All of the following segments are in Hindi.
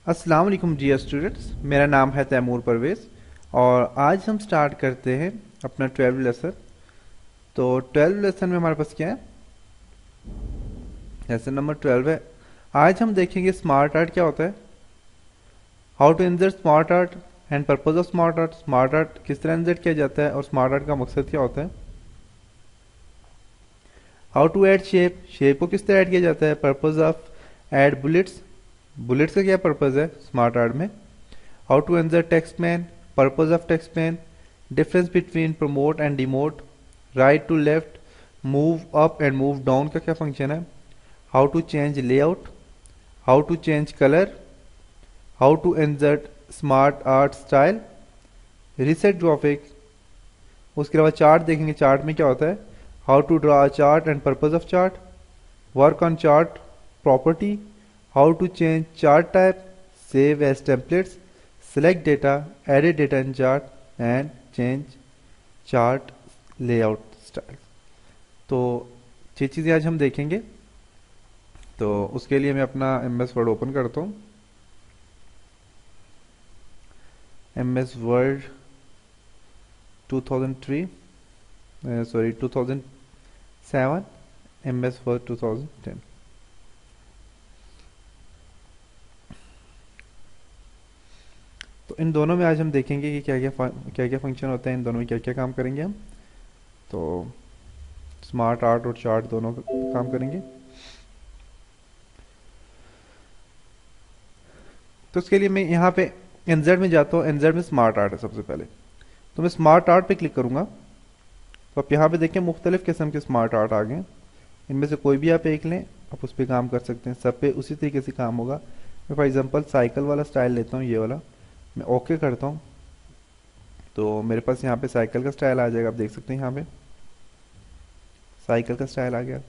अस्सलाम वालेकुम डियर स्टूडेंट्स, मेरा नाम है तैमूर परवेज़ और आज हम स्टार्ट करते हैं अपना 12 लेसन। तो 12 लेसन में हमारे पास क्या है? लेसन नंबर 12 है। आज हम देखेंगे स्मार्ट आर्ट क्या होता है, how to insert smart art and purpose of smart art. Smart art किस तरह इंसर्ट किया जाता है और स्मार्ट आर्ट का मकसद क्या होता है। How to add shape, shape को किस तरह ऐड किया जाता है। Purpose of add bullets, bullets का क्या पर्पज है स्मार्ट आर्ट में। How to insert text man, purpose of text man, difference between promote and demote, right to left, move up and move down का क्या फंक्शन है। How to change layout, how to change colour, how to insert smart art style, reset graphic. उसके अलावा चार्ट देखेंगे, चार्ट में क्या होता है। How to draw a chart and purpose of chart, work on chart property, how to change chart type, save as templates, select data, edit data in chart and change chart layout style। तो ये चीज़ें आज हम देखेंगे। तो उसके लिए मैं अपना एम एस वर्ड ओपन करता हूँ। M S word 2003, sorry 2007, M S word 2010। तो इन दोनों में आज हम देखेंगे कि क्या क्या फंक्शन होते हैं, इन दोनों में क्या क्या काम करेंगे हम। तो स्मार्ट आर्ट और चार्ट दोनों काम करेंगे। तो उसके लिए मैं यहाँ पे एनजेड में जाता हूँ। एनजेड में स्मार्ट आर्ट है सबसे पहले, तो मैं स्मार्ट आर्ट पे क्लिक करूँगा। तो आप यहाँ पे देखें मुख्तलिफ किस्म के स्मार्ट आर्ट आ गए। इनमें से कोई भी आप एक लें, आप उस पर काम कर सकते हैं। सब पे उसी तरीके से काम होगा। मैं फॉर एग्जांपल साइकिल वाला स्टाइल लेता हूँ, ये वाला मैं ओके करता हूँ। तो मेरे पास यहाँ पे साइकिल का स्टाइल आ जाएगा। आप देख सकते हैं यहाँ पे साइकिल का स्टाइल आ गया।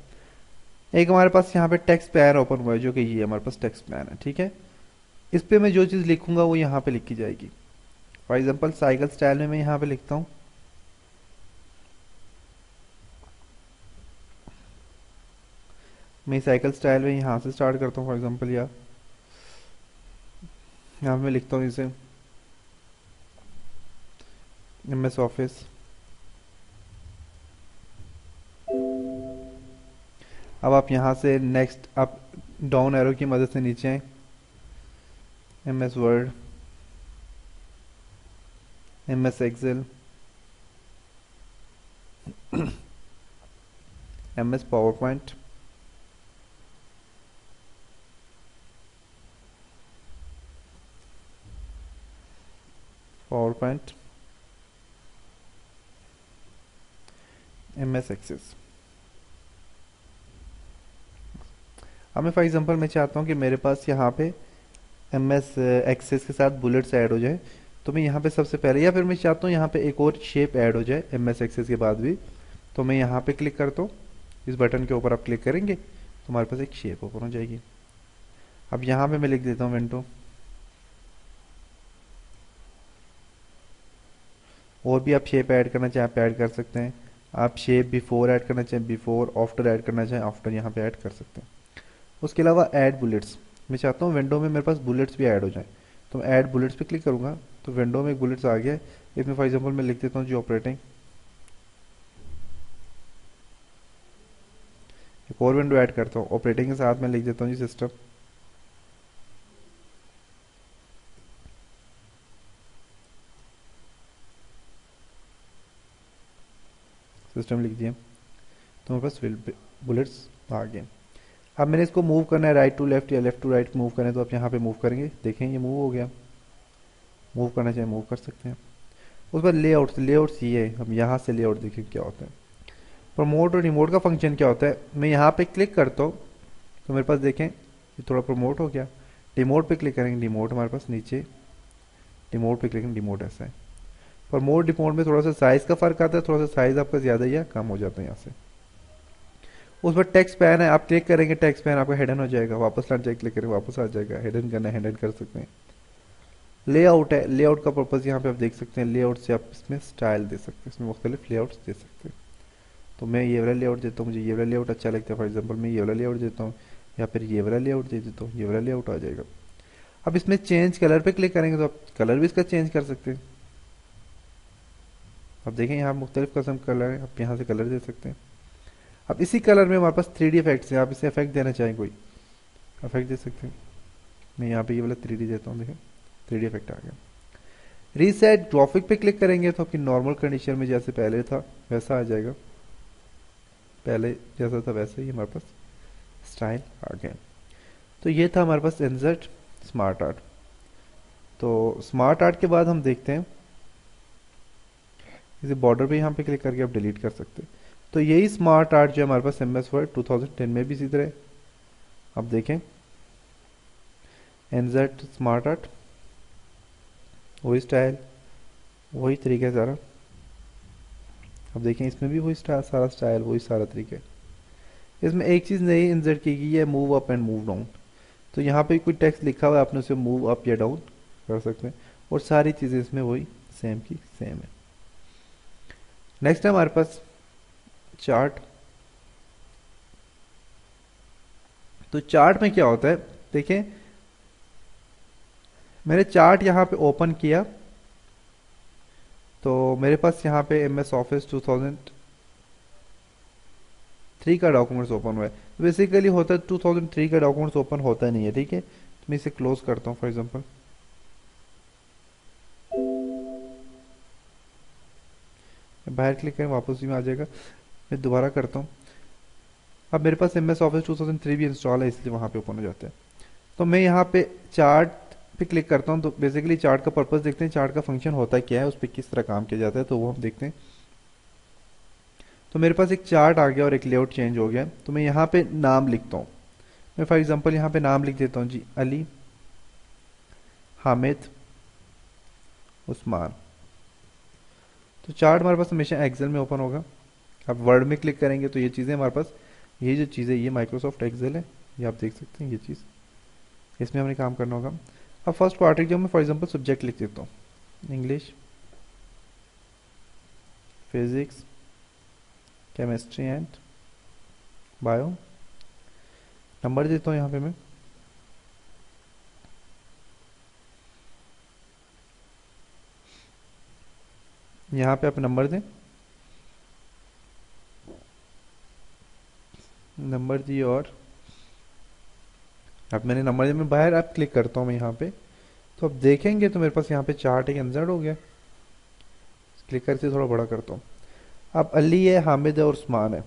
एक हमारे पास यहाँ पे टेक्स्ट पैन ओपन हुआ है, जो कि ये हमारे पास टेक्स्ट पैन है, ठीक है। इस पे मैं जो चीज़ लिखूंगा वो यहाँ पे लिखी जाएगी। फॉर एग्जांपल साइकिल स्टाइल में मैं यहाँ पे लिखता हूँ, मैं साइकिल स्टाइल में यहाँ से स्टार्ट करता हूँ फॉर एग्जांपल, या यहाँ पे मैं लिखता हूँ इसे एम एस ऑफिस। अब आप यहाँ से नेक्स्ट आप डाउन एरो की मदद से नीचे आए, M S word, M S excel, M S PowerPoint, PowerPoint, M S access. अब मैं फॉर एग्जांपल मैं चाहता हूँ कि मेरे पास यहाँ पे एम एस एक्सेस के साथ बुलेट्स ऐड हो जाए। तो मैं यहाँ पे सबसे पहले, या फिर मैं चाहता हूँ यहाँ पे एक और शेप ऐड हो जाए एम एस एक्सेस के बाद भी, तो मैं यहाँ पे क्लिक करता हूँ। इस बटन के ऊपर आप क्लिक करेंगे तो हमारे पास एक शेप ओपन हो जाएगी। अब यहाँ पे मैं लिख देता हूँ विंडो। और भी आप शेप ऐड करना चाहें आप ऐड कर सकते हैं। आप शेप बिफोर ऐड करना चाहें बिफोर, आफ्टर ऐड करना चाहें आफ्टर, यहाँ पे ऐड कर सकते हैं। उसके अलावा ऐड बुलेट्स, मैं चाहता हूँ विंडो में मेरे पास बुलेट्स भी ऐड हो जाएं। तो मैं ऐड बुलेट्स पे क्लिक करूँगा तो विंडो में एक बुलेट्स आ गया है। इसमें फॉर एग्जांपल मैं लिख देता हूँ जी ऑपरेटिंग। एक और विंडो ऐड करता हूँ, ऑपरेटिंग के साथ मैं लिख देता हूँ जी सिस्टम। सिस्टम लिख दिया तो मेरे पास बुलेट्स आ गए। अब मैंने इसको मूव करना है राइट टू लेफ्ट या लेफ्ट टू राइट मूव करना है, तो आप यहाँ पे मूव करेंगे, देखें ये मूव हो गया। मूव करना चाहे मूव कर सकते हैं। उस पर लेआउट्स, लेआउट्स ये है, हम यहाँ से लेआउट देखें क्या होता है। प्रमोट और रिमोट का फंक्शन क्या होता है। मैं यहाँ पे क्लिक करता हूँ तो मेरे पास देखें ये थोड़ा प्रमोट हो गया। डिमोट पे क्लिक करेंगे, डिमोट हमारे पास नीचे, डिमोट पे क्लिक करेंगे, डिमोट ऐसा है। प्रमोट डिमोट में थोड़ा सा साइज का फर्क आता है, थोड़ा सा साइज आपका ज़्यादा या कम हो जाता है यहाँ से। उस पर टेक्स्ट पैन है, आप क्लिक करेंगे टेक्स्ट पैन आपका हिडन हो जाएगा। वापस लाना चाहिए, क्लिक करेंगे वापस आ जाएगा। हिडन करना है हिडन कर सकते हैं। लेआउट है, लेआउट का पर्पज़ यहाँ पे आप देख सकते हैं। लेआउट से आप इसमें स्टाइल दे सकते हैं, इसमें मुख्तलिफ लेआउट्स दे सकते हैं। तो मैं ये वाला लेआउट देता हूँ, मुझे ये वाला लेआउट अच्छा लगता है। फॉर एग्जांपल मैं ये वाला लेआउट देता हूँ, या फिर ये वाला लेआउट दे देता हूँ, ये वाला लेआउट आ जाएगा। अब इसमें चेंज कलर पे क्लिक करेंगे तो आप कलर भी इसका चेंज कर सकते हैं। अब देखें यहाँ मुख्तलिफ किस्म का कलर है, आप यहाँ से कलर दे सकते हैं। अब इसी कलर में हमारे पास 3D इफेक्ट्स हैं, आप इसे इफेक्ट देना चाहें कोई इफेक्ट दे सकते हैं। मैं यहाँ पे ये वाला 3D देता हूँ, देखें 3D इफेक्ट आ गया। रीसेट ग्राफिक पे क्लिक करेंगे तो आपकी नॉर्मल कंडीशन में जैसे पहले था वैसा आ जाएगा, पहले जैसा था वैसे ही हमारे पास स्टाइल आ गया। तो ये था हमारे पास इंसर्ट स्मार्ट आर्ट। तो स्मार्ट आर्ट के बाद हम देखते हैं इसे बॉर्डर पे यहाँ पे क्लिक करके आप डिलीट कर सकते हैं। तो यही स्मार्ट आर्ट जो हमारे पास MS वर्ड 2010 में भी इसी तरह। अब देखें इंसर्ट स्मार्ट आर्ट, वही स्टाइल वही तरीका सारा। अब देखें इसमें भी वही सारा स्टाइल वही सारा तरीका। इसमें एक चीज़ नई इंसर्ट की गई है, move up and move down. तो यहाँ पे कोई टेक्स्ट लिखा हुआ है, आपने उसे मूव अप या डाउन कर सकते हैं, और सारी चीज़ें इसमें वही सेम की सेम है। नेक्स्ट है हमारे पास चार्ट। तो चार्ट में क्या होता है, देखें मैंने चार्ट यहाँ पे ओपन किया तो मेरे पास यहाँ पे MS ऑफिस 2003 का डॉक्यूमेंट्स ओपन हुआ है। तो बेसिकली होता है 2003 का डॉक्यूमेंट्स ओपन होता नहीं है, ठीक है। तो मैं इसे क्लोज करता हूँ फॉर एग्जांपल। बाहर क्लिक करें वापस भी में आ जाएगा। मैं दोबारा करता हूँ। अब मेरे पास MS ऑफिस 2003 भी इंस्टॉल है, इसलिए वहाँ पे ओपन हो जाता है। तो मैं यहाँ पे चार्ट पे क्लिक करता हूँ तो बेसिकली चार्ट का पर्पस देखते हैं, चार्ट का फंक्शन होता क्या है, उस पर किस तरह काम किया जाता है, तो वो हम देखते हैं। तो मेरे पास एक चार्ट आ गया और एक लेआउट चेंज हो गया। तो मैं यहाँ पे नाम लिखता हूँ। मैं फॉर एग्जांपल यहाँ पे नाम लिख देता हूँ जी, अली हामिद उस्मान। तो चार्ट हमारे पास हमेशा एक्सेल में ओपन होगा। अब वर्ड में क्लिक करेंगे तो ये चीज़ें हमारे पास, ये जो चीज़ें ये माइक्रोसॉफ्ट एक्सेल है, ये आप देख सकते हैं ये चीज़, इसमें हमने काम करना होगा। अब फर्स्ट क्वार्टर जो मैं फॉर एग्जांपल सब्जेक्ट लिख देता हूँ, English, physics, chemistry and bio. Number देता हूँ यहाँ पे मैं, यहाँ पे आप नंबर दें, नंबर दिए, और अब मैंने नंबर दिया, मैं बाहर आप क्लिक करता हूँ मैं यहाँ पे, तो अब देखेंगे तो मेरे पास यहाँ पे चार्ट एक इंसर्ट हो गया। क्लिक करके थोड़ा बड़ा करता हूँ। अब अली है, हामिद है और उस्मान है।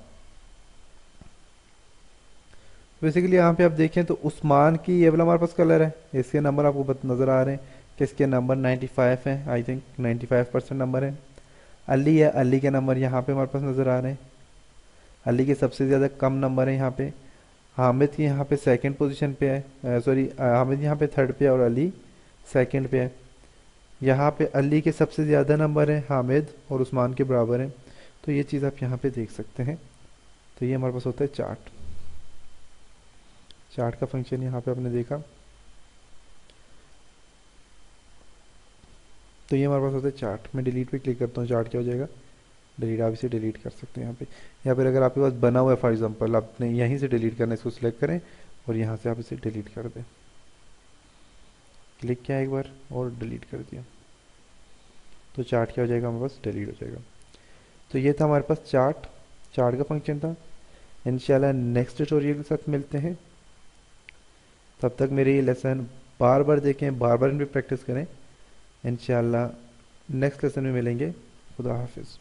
बेसिकली यहाँ पे आप देखें तो उस्मान की ये वाला हमारे पास कलर है, इसके नंबर आपको नज़र आ रहे हैं कि इसके नंबर 95 हैं, आई थिंक 95% नंबर है। अली है, अली के नंबर यहाँ पे हमारे पास नज़र आ रहे हैं, अली के सबसे ज़्यादा कम नंबर है यहाँ पे। हामिद की यहाँ पे सेकंड पोजीशन पे है, सॉरी हामिद यहाँ पे थर्ड पे है और अली सेकंड पे है। यहाँ पे अली के सबसे ज़्यादा नंबर है, हामिद और उस्मान के बराबर हैं। तो ये चीज़ आप यहाँ पे देख सकते हैं। तो ये हमारे पास होता है चार्ट। चार्ट का फंक्शन यहाँ पे आपने देखा। तो ये हमारे पास होता है चार्ट। मैं डिलीट पे क्लिक करता हूँ, चार्ट क्या हो जाएगा, डिलीट। आप इसे डिलीट कर सकते हैं यहाँ पे, या फिर अगर आपके पास बना हुआ है फॉर एग्जांपल, आपने यहीं से डिलीट करना है, इसको सिलेक्ट करें और यहाँ से आप इसे डिलीट कर दें। क्लिक किया एक बार और डिलीट कर दिया, तो चार्ट क्या हो जाएगा, हमारे पास डिलीट हो जाएगा। तो ये था हमारे पास चार्ट, चार्ट का फंक्शन था। इंशाल्लाह नेक्स्ट ट्यूटोरियल के साथ मिलते हैं। तब तक मेरे ये लेसन बार बार देखें, बार बार इन पर प्रैक्टिस करें। इंशाल्लाह नेक्स्ट लेसन में मिलेंगे। खुदा हाफिज़।